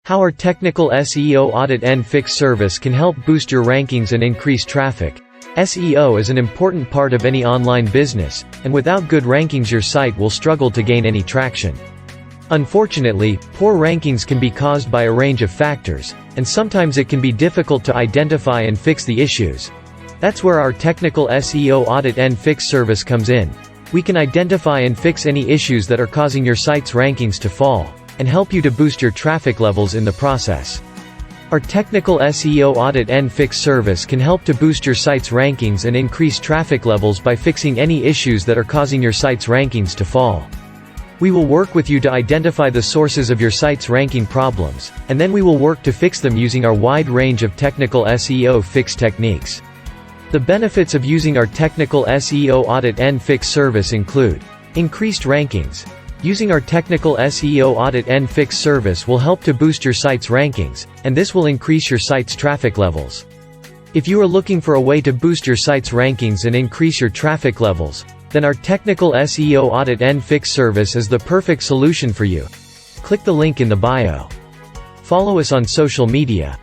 How our technical SEO audit and fix service can help boost your rankings and increase traffic. SEO is an important part of any online business, and without good rankings your site will struggle to gain any traction. Unfortunately, poor rankings can be caused by a range of factors, and sometimes it can be difficult to identify and fix the issues. That's where our technical SEO audit and fix service comes in. We can identify and fix any issues that are causing your site's rankings to fall, and help you to boost your traffic levels in the process. Our technical SEO audit and fix service can help to boost your site's rankings and increase traffic levels by fixing any issues that are causing your site's rankings to fall. We will work with you to identify the sources of your site's ranking problems, and then we will work to fix them using our wide range of technical SEO fix techniques. The benefits of using our technical SEO audit and fix service include increased rankings. Using our technical SEO audit and fix service will help to boost your site's rankings, and this will increase your site's traffic levels. If you are looking for a way to boost your site's rankings and increase your traffic levels, then our technical SEO audit and fix service is the perfect solution for you. Click the link in the bio. Follow us on social media.